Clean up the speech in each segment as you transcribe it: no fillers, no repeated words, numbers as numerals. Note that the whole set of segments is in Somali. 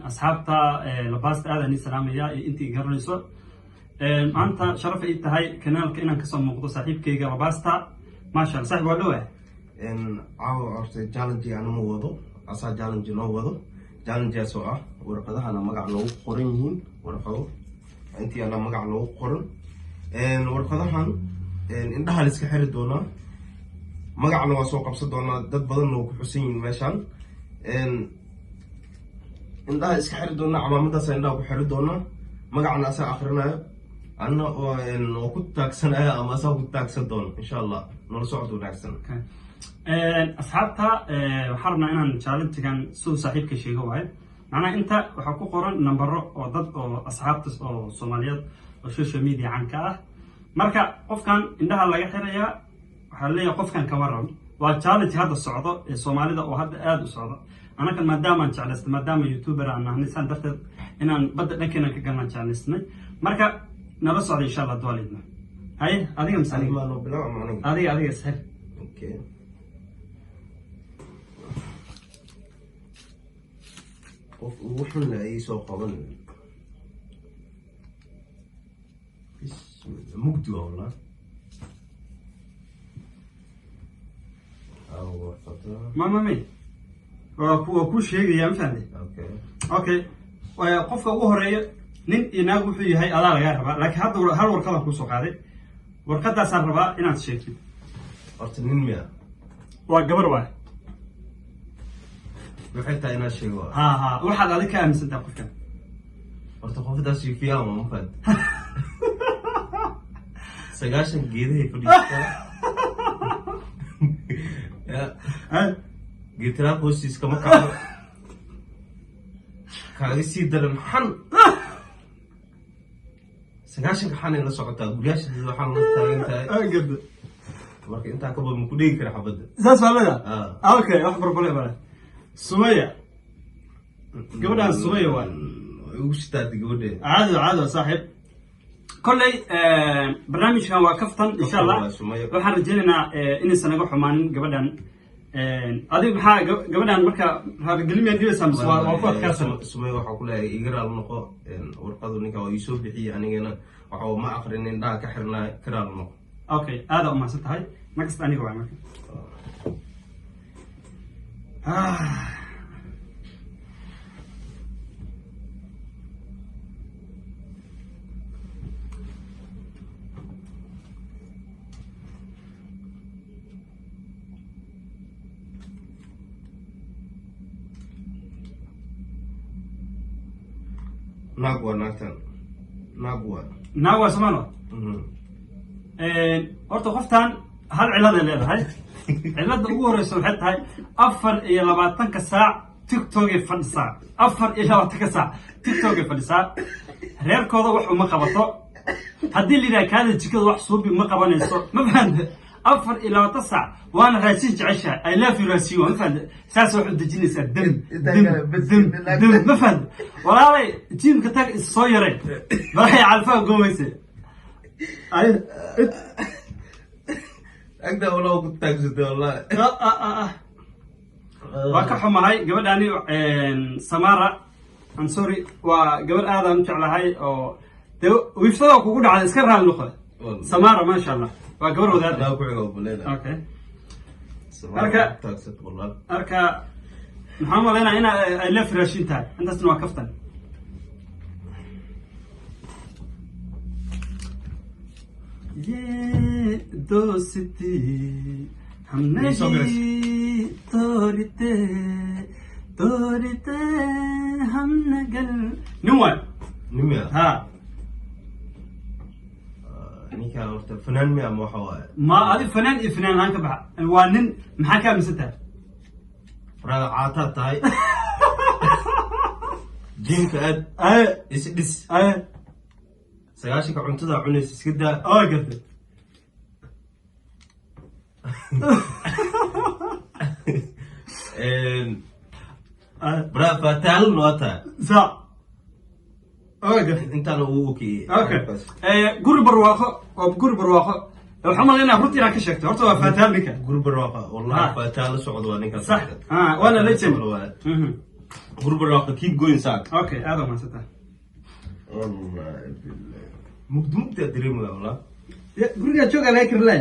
asxaabta labaasta aad ani salaamaya intii garanayso maanta sharaf ay tahay kanaalka inaan kasoo muuqdo saaxiibkayga labaasta maasha Allah saaxiib waa dhawaah caawa horta challenge aan ma wado asaa challenge noo wado challenge soo ah warqadahana magac loogu qoran yihiin warqado intii ana magac loogu qoran warqadahan indhaha la iska xiri doonaa magacna waa soo qabsan doonaa dad badan oo ku xusan yihiin meeshan indhaha iska xiri doonaa calaamadaas indhaha ku xiri doonaa magacna asaa akhrinayo anna oo ku taagsanayo ama asaa ku taagsan doono insha Allah nolol socod wanaagsan asxaabta waxaan rabnaa inaan challenge-gan soo saaxiibka sheego waayo macnaha inta waxaa ku qoran nambaro oo dad oo asxaabta oo Soomaaliyeed oo social media caanka ah marka qofkan indhaha laga xirayaa waxaa leeyahay qofkan ka waran waa challenge hadda socdo ee Soomaalida oo hadda aad u socdo anaga maadaama aan jeclaystay maadaama youtuber aan nahay san darteed inaan badda dhankeena ka galnaan jeclaysnay marka nala socdo insha Allah dawaleedna hay adiga misali ma no bilaw ma adiga sahel okay wuxuu leeyahay soo qaban mugdi والله ماما مي وكو شيء يا مفهمي اوكي qofka ugu horeeyo nin inaag wuxuu yahay adaa laga rabaa laakiin hadda hal warqad ku soo qaaday warqadaas aan rabaa inaad sheegtid horta nin miya waa gabar waay waxay tahay inaad sheego ha waxaad adiga ka aaminsan tahay qofkan horta qofdaas fiican ma fahad sagaashan geedahay fadhiista geetra hoostiis kama kacdo kaaga sii daran xan sagaashanka xan la socotaa guryaashiisa waxaan la taagan tahay garda marka intaa ka badan ku dhigi kara xabada saas walaada okay wax barbale bale Sumaya gabadhan Sumaya waa ugu shitaatay gabadha caado saaxiib كلي برنامج كان وقفتن إن شاء الله وحنا رجعنا إنسان نجح حمانين قبلنا أدي بحاجة قبلنا مركا هذا قلنا يدير سامس وقفت كاسم سمي وحقولها يقرأ النقاء ورقدوا نكا ويسوف بحي يعني أنا وحو ما آخرين إن ده كحرنا كرا النقاء أوكي هذا ما ست هاي نقص أني هو عمك ناقوا سمانو horta qoftan hal cilad ay leedahay cilada ugu horeysa waxay tahay 24 saac TikTok ee fadhisaa 24 saac TikTok ee fadhisaa reerkooda wax uma qabato hadii la yiraahdo kaada jikada wax suubi ma qabanayso ma fahanto 24 saac وانا راسين عشاء I love you راسي ما فهد ساس واحد دجينيس دم ما فهد والله جيم كتاك الصويرين راح يعرفها قويسه اقدر والله كنت تاكسد والله وكحما هاي قبل اني سماره ام سوري وقبل ادم جعلهاي او ويفتوا كوغو دحال اسكا رال نخو سماره ما شاء الله وقبل وداد اوكي أركا محمد أنا ألف راشين تاعي أنت سنوا كفتن دوستي هم نجي توريتي هم نقل نوال ها نيكا ورت فنان مي أم وحواه ما هذا فنان هانك بح الوانن محاكا مسته فرا عاطات هاي جيم كاد إس سياشي كعنتدا عنيس سكدا قلت برا فتال نوتا زا انت انا اوكي قرب برواقه الحمد لله رنتي راك شكت horta waa faataan ninka قرب برواقه والله فاتال سعود waa ninka صح وانا ليتم بربراق keep going ساك اوكي هذا ما ستة والله بالله مقدمك تدري والله guriga jooga laga kirlay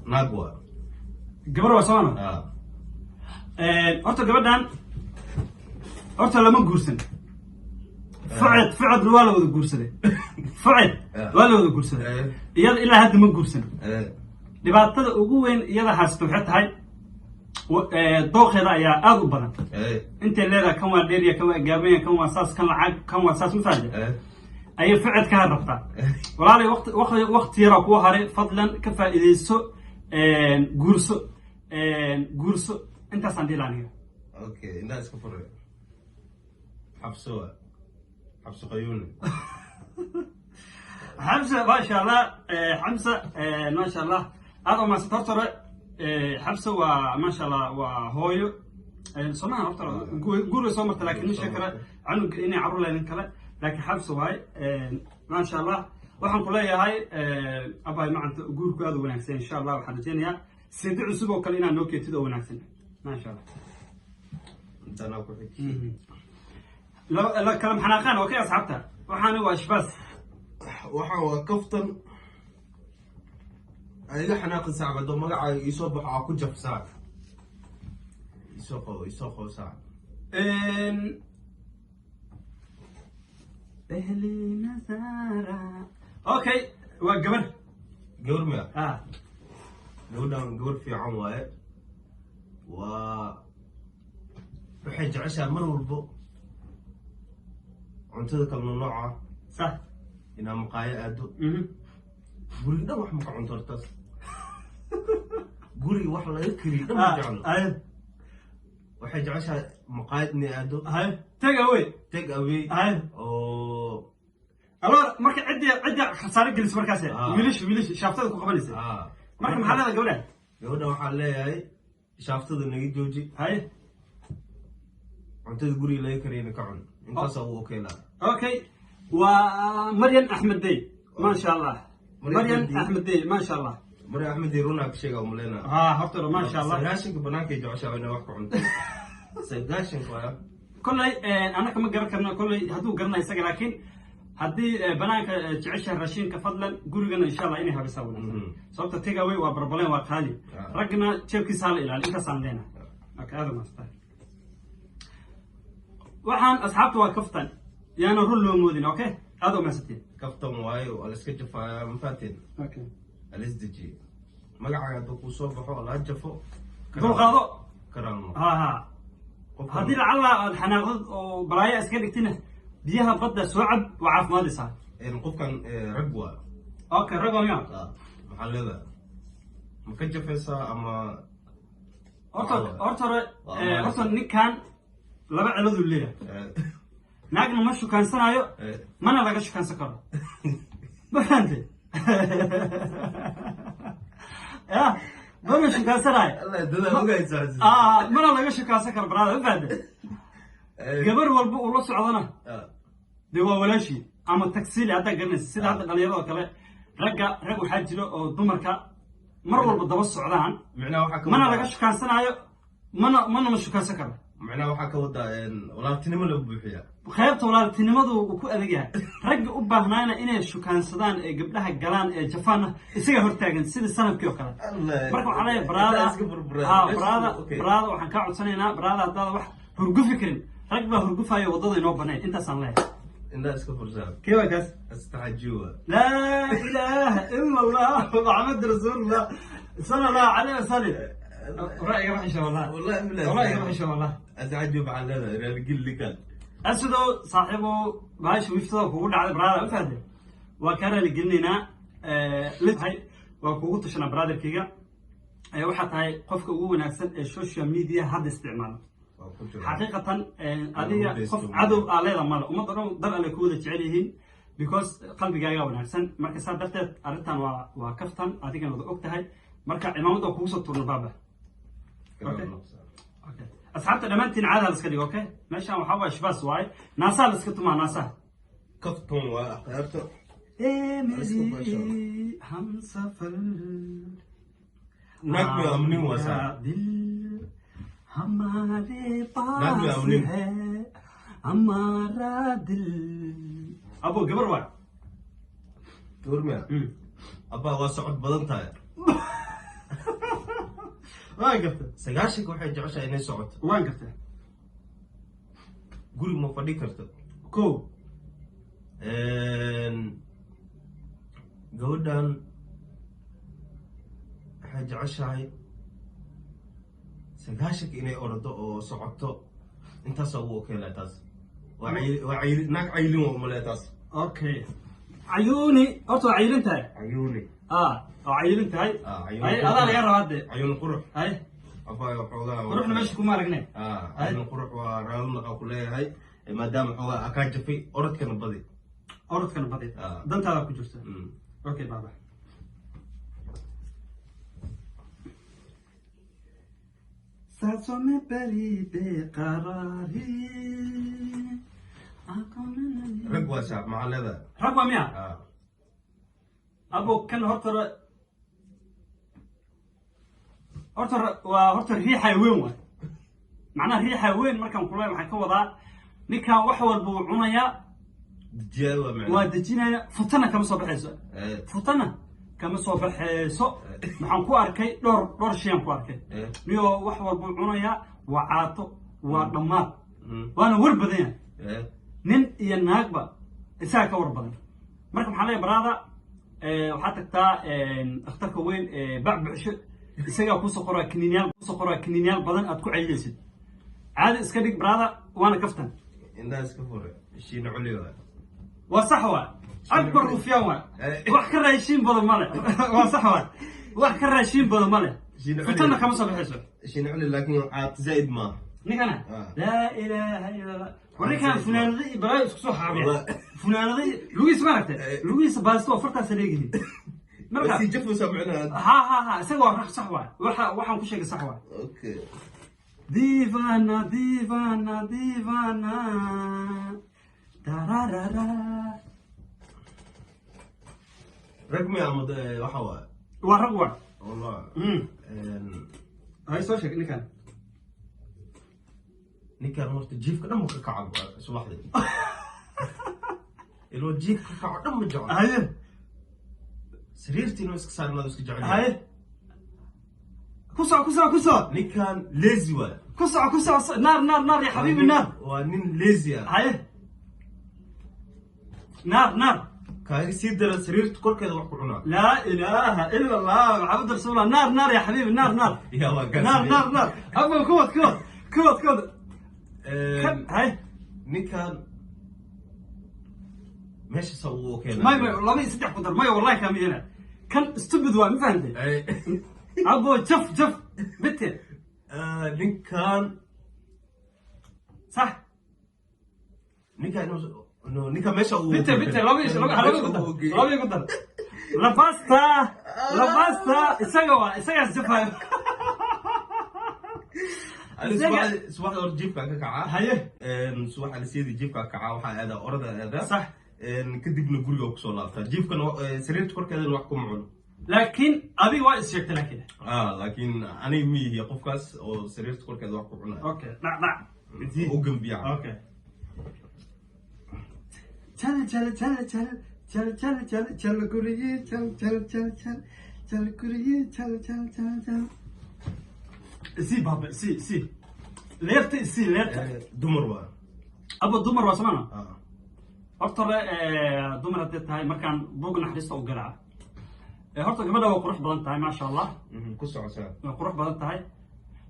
ناقوا gabar waa soo horta gabadhan horta lama guursan ficad waa la wada guursaday ficad waa la wada guursaday iyada ilaa hadda ma guursan dhibaatada ugu weyn iyada haysto waxay tahay dooqeeda ayaa aad u badan intay leedahay kan waa dheeriya kan waa gaabanya kan waa saas kan lacag kan waa saas mafaajir ayay ficad ka rabtaa walaalay waqti yara kuwa haray fadlan ka faa'iideyso guurso intaasaan dhihi lahaa aniga اوكي الناس كفر حبسوها حبس قيوني حمزة ما شاء الله حمزة ما شاء الله هذا ما سترتر حمزة وما شاء الله وهويو سمعنا أكتر قولوا سمرت لكن مش فكرة عنه إني عرّوا لنا كلا لكن حمزة هاي ما شاء الله وحن كلها هاي أبغى مع قول كذا ونحسن إن شاء الله وحدتينها سيدي عصبة وكلنا نوكي تدو ونحسن ما شاء الله انت انا كنت لا كلام حناقان اوكي اصحابتها وحنا واش بس waxaan waa kaftan adiga xanaaqi saacado magaca isoo baxaa ku jabsaa isoo qoosaa ehli nazara okay waa gabar ma gabadhan gabar fiican waaye waa waxay jeceshaa mar walbo cuntada kala nooca صح inaa maqaayo aado guriga dhan wax maka cunto hortaas guriga wax laga kariyo dhan ma jeclo waxay jeceshaa maqaayad inay aado take away oo alors marka cidda khasaare gelis markaas wiilish shaaftada ku qabanaysa marka maxaa leedahay gabadha waxaa leeyahay shaaftada naga jooji cuntada guriga laga kariyana ka cun intaasa uu okeylaa okay ومريم أحمد دي ما شاء الله مريم أحمد دي ما شاء الله مريم أحمد دي رونا كشيء أو ملينا هفتر ما شاء الله سجاشنك بناك يجوا شاوينا وقت عند سجاشنك ويا كل أنا كم جرب كنا كل هدو قرنا يسجل لكن هدي بناك تعيش الرشين كفضلا قولنا إن شاء الله إني هبسونا صوت تيجاوي وبربلين وقالي رجنا تشوكي سال إلى أنت سالنا أوكي هذا ما استاهل وحن أصحابته وكفتن يعني رولو مودين اوكي هذا ما ستين كفتم واي والاسكتش فايا مفاتن اوكي الاس دي جي مقعد دوكو صوبخو لا جفو دول قادو كرام ها هذه لعل الحناقض وبرايا اسكدكتنا بيها بدا سعب وعاف ماضي صار القف كان رقوه اوكي رقم يا محل هذا مكجفيسا اما أرتر نيك كان لبع على ذو الليلة ناقنا ما شو كان سنايو ما أنا لقى شو كان سكر ما فهمت يا ما شو كان سنايو الله يدلنا ما قاعد يساعد ما أنا لقى شو كان سكر برا ما فهمت قبر والبو والرص عضنا دوا ولا شيء أما التكسيل هذا قرن السيد هذا قليلا كله رجع حاجله أو دمرك مر والبضبص عضان معناه وحكي ما أنا لقى شو كان سنايو ما أنا مش كان سكر معناه وحكي ودا ولا تنمى له بوحيا خيبت ولا تنمدو ku adeegaya rag u baahnaana inay shukaansadaan ee gabdhaha galaan ee Japan isaga hortaagan sida sanadkii oo kale marka waxa la brada waxaan ka codsanaynaa brada hadda wax hurgufi karin rag baa hurgufayo wadada inoo banay intaas aan leeyahay الناس كفر زاد كيف كاس استعجوا لا اله الا الله محمد رسول الله صلى الله عليه وسلم رايك وحش والله رايك وحش والله ازعجوا بعد هذا قل لي كان أسدو صاحبه باش ويفتح وقول على برادر فهد وكان اللي قلنا لهاي وقوت شنا برادر كيجا واحد هاي قف قوة نفسه السوشيال ميديا هذا استعماله حقيقة هذه قف عدو عليه ماله وما ضر على كودة تعليهن because قلبي جاي ونفسن مركز صدقت أردتن وكفتن هذه كانوا وقتها هاي مركز إمامه وقوسة تورنبابة أوكي أصحابته لما أنت عادة لسكدي أوكي ماشي أنا وحواش بس واي ناسا لسكتوا مع ناسا كفتهم وخيرته मेरी हम सफर नाक में अमनी हुआ सा दिल हमारे नाक में पास अमनी है हमारा दिल अब वो गबर हुआ दूर में أبا واسعد بدن تاي وين قفته سجاشك waxay jeceshahay inay socoto وين قفته guri ma fadhi karto كو gabadhan waxay jeceshahay sagaashak inay ordo oo socoto intaas ugu okeelay taas waa naag caylin oo male taas اوكي عيوني أرتو عيلين تاي عيوني أو عيلين تاي عيوني أي هذا اللي يرى هذا عيون قرح أي أبا وحوغا ورحنا ماشي كوما رجني عيون قرح ورالنا أو كلها هاي ما دام حوغا أكاد في أرد كان بدي أورد كان بدي دنت هذا كجوسته أوكي بابا सांसों में परी बेकरारी رقوة شعب مع هذا رقم 100 أبو كان هرتر ريحة وين معناه ريحة وين مركم كلها محكوا وضع نكا وحول بوعنايا جاوا معنا ودجينا فتنا كم صباح حسو فتنا كم صباح حسو محن كو أركي دور شيء كو أركي نيو وحول بوعنايا وعاطو وضمات وأنا وربدين nin iyo naagba isaga ka warbadan marka maxaa leeyahay barada waxaad tagtaa dhakhtarka weyn bacbusho isaga ku soo qoraa kiniinyaal badan aad ku ceyleysid caadi iska dhig barada waana kaftan indaas ka fure shiin culiga waa sax waa akbar rufiyan waa wax ka raashin badan male waa sax waa wax ka raashin badan male futana kama soo baxayso shiin culi laakiin aad zaid ma ninkana laa ilaaha illa allah وريكان فنانذي براي اسكو سو حابي فنانذي لويس ماركته لويس باستو فرتا سريغي مركا بس يجفو سمعنا ها اسغو رخ صح وا waxaan ku sheegay sax waa okay ديفانا tararara رقمي عمود وحوا ورقوا والله هاي سو sheeg ninkan ninkan horta jiifka dhan ka kacab subaxdii ilo jiifka kacab dhan ma jecel haye sariirtii inuu iska saarnado iska jecel haye kuso ninkan lazy waa kuso نار يا حبيبي نار waa nin lazy ah haye نار kaaga sii dara sariirta korkeeda wax ku cunaa لا اله الا الله عبد رسول الله نار يا حبيبي نار يا waa نار ابو كوت هاي ninkan meesha soo keenay ما والله يصدق قدر ما والله كامينا كان استبد ما فهمت ابو جف بنت ninkan صح ninkan ninkan meesha uu بنت لو قدر لباستا اسقى جفها subax hor jiifka ka kaca haye subax la siiyay jiifka ka kaca waxa aada orada aada صح kadibna guriga ku soo laabtaa jiifkana sariirta korkeeda wax ku macun laakiin adiga waa isheegtay laakiin laakiin aniga miyi qofkaas oo sariirta korkeeda wax ku cunaa okay dhac u gambiya okay चल गुरिये चल गुरिये चल سي بابا سي ليرت dumar waa ابو دمر واسمعنا horta dumar hadii tahay markaan buug naxariista u galaa horta gabadha waa qurux badan tahay ma sha Allah ku socosaa waa qurux badan tahay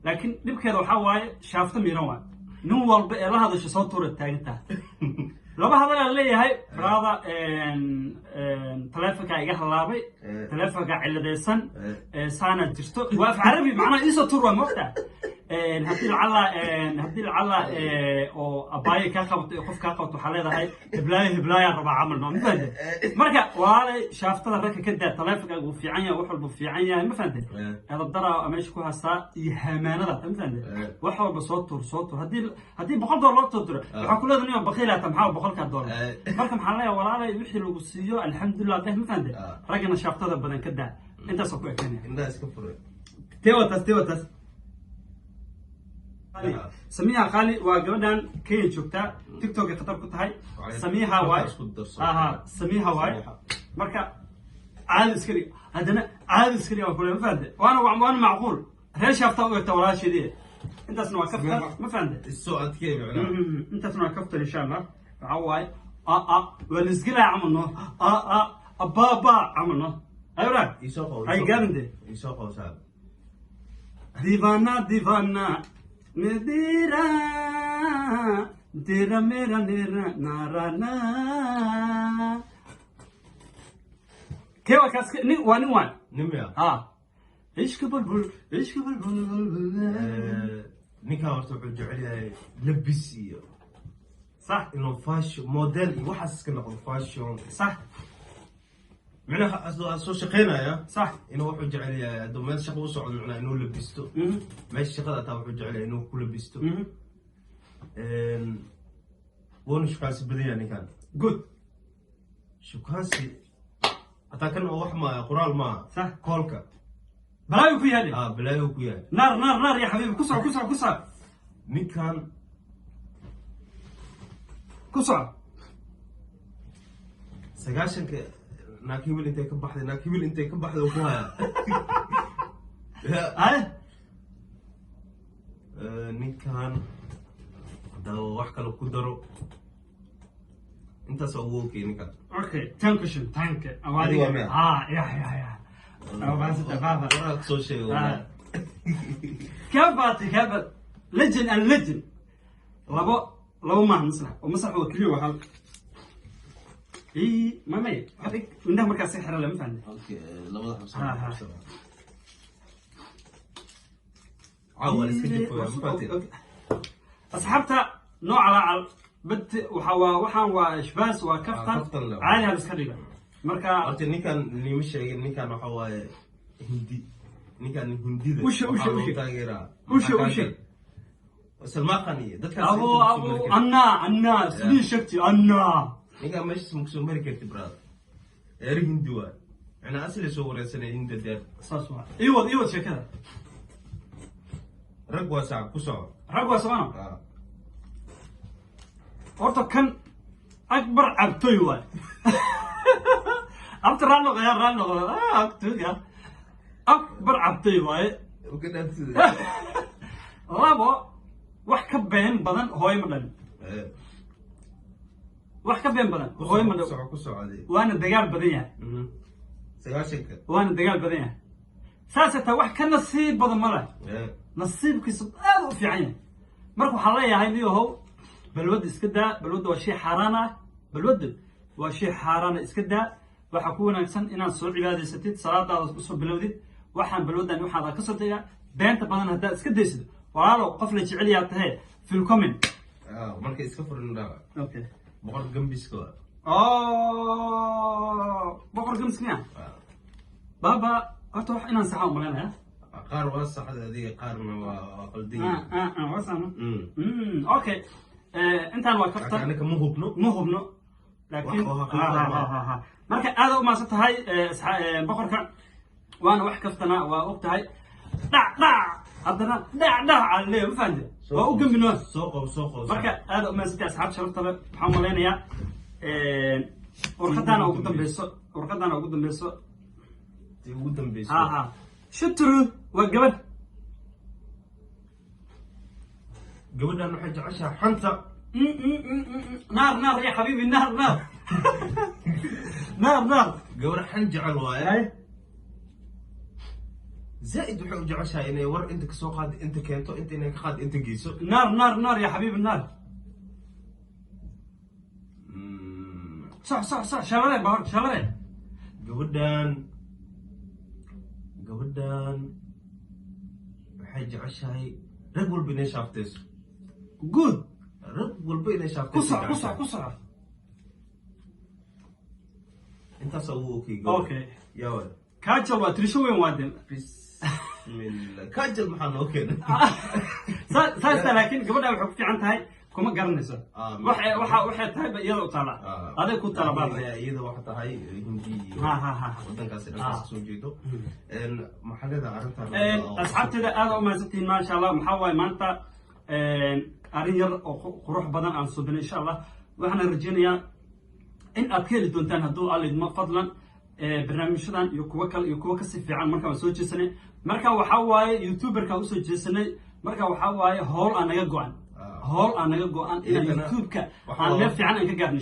laakiin dibkeeda waxa waaye shaafta miiran waa nin walba ee la hadasho soo tuura taaganta laba hadal leeyahay brada telefonka iga halaabay telefonka ciladeysan saana jirto waa af carabi macna iso tuur waa moqta haddii lacala oo abaaye kaa qabato iyo qof kaa qabato waxaa leedahay heblaayaan rabaa camal ma fahante marka walaalay shaaftada ragga ka daa taleefonkaaga uu fiican yahay wax walba fiican yahay ma fahante edabdaraa meesha ku haystaa iyo hamaanada ma fahante wax walba soo tuur haddii $100 loo tuuro waxaa ku leedahay inaa baqiil hata maxaa $100 marka maxaa leeyahay walaalay wixii lagu siiyo alxamdulilah deh ma fahante raggana shaaftada badan ka daa intaasoo ku ekanaya indaa iska fure teewataas سميها خالي وقبلنا كي جوكتا تيك توك خطر كتاي سميها واي سميها واي مركا عاد سكري هذا عاد سكري وكل ما فهمت وانا معقول هل شافت ولا شيء دي انت سنوا كفت ما فهمت السؤال كيف يعني انت سنوا كفت ان شاء الله عواي والسكري عملنا بابا عملنا ايوه هاي جامده يسوقوا سال ديفانا Medira, tera mera nera narana. Kewa kaske ni wan. نميا إيش كبل نيكا ورتو جعلها لبسي صح انه فاشن موديل وحس كنا فاشن صح معناها اسو شقينا يا صح انه وحو جعلها دومين شقو سocod معناها انه لبستو ماشي شقada taa wuxuu jecel inuu ku labisto woon shukaansi badaya ninkan good shukaansi hataa kan oo wax ma qoraal ma صح koolka balaayo ku yaali balaayo ku yaali naar ya xabiibi ku soco ninkan ku soco sagaashanka naakibil intay ka baxday oo ku haya ay ninkan dawo wax kale ku daro intaas oo uu keenay okay thank awadi ya bas tafadhal waraad soo sheegay كابت legend لو ما مسح وكليو وحال مامي هذيك عندها مركز سحر ولا ما فهمت اوكي لبدا حبسه عاول اسكت اصحابتها نوع على بد وحان واشباس وكفتن عالي هذا اسكريبا marka horta ninkan nima sheegin ninkan waxa waaye ninkan hindida وش taageera salmaaqani dadka ابو انا سدي شفتي انا ninkan meesha mukso mari karti brad eer hindi waa ana asli soo wareysanay hinda deer saaswa ايوه sheekada rag waa sac ku soo rag waa sabana horta kan akbar abtoy waa abta rano abtoy akbar abtoy waa labo wax ka been badan hooy ma dhalin wax ka been badan hooy ma dhalin ku socday waana dagaal badan yahay sagaashanka waana dagaal badan yahay saasata wax ka nasiib badan ma leh nasiibkiisu aad u fiican yahay marka waxaa leeyahay niyahow balwada iska daa balwada waa shay xaaraan ah balwada waa shay xaaraan iska daa waxa ku wanaagsan inaad soo cibaadaysatid salaadaada usoo bilowdid waxaan balwadan waxaad ka soo dayaa beenta badan haddaad iska daysid walaalo qof la jecel yahay tahay fil comment marka iska furin dhaa okay boqor gambiska boqor gambiska baba horta wax inaan saxaa umaleynaya qaar waa saxda adiga qaarna waa qaldan wasana okay intaan waa kafta anaka ma hubno laakiin marka aad u maasan tahay boqorka وانا wax kaftana waa og tahay haddana alle ma fahamtay waa u gambino soo qow marka aad u maasantay asxaab sharafta leh waxaan maleynayaa warqadana ugu dambeyso shutru waa gabadhan waxay jeceshahay xanta naar ya xabiibi naar gabadha xan jecel waaye زائد وحو جعشها إنه ور أنت كسوق هذا أنت كنتو أنت إنك خاد أنت جيسو نار يا حبيب النار صح شغلين بهار شغلين قبدان حاجة عشاي rag walba inay shaaftayso good rag walba inay shaaftayso kusoc intaas ugu okay yawa kajal waa tirisho weyn waade bismillah kajal maxaa noo keenay saasta laakiin gabadha waxay ku fiican tahay kuma garanayso waxay tahay iyada u taala aday ku tala baad iyada waxa tahay hindi wadankaas dhankaas soo jeedo maxallada arintan asxaabteeda aad u mahadsantihiin maasha allah maxaa waaye maanta arrin yar oo qurux badan aan subinay insha allah waxaan rajeynayaa in aad ka heli doontaan hadduu alidmo fadlan barnaamijyadan iyo kuwa kale iyo kuwa kasii fiican markaan soo jeesanay marka waxaa waaye youtuberka usoo jeesanay marka waxaa waaye howl aan naga go-an inaan youtube-ka aan meel fiican aan ka gaarno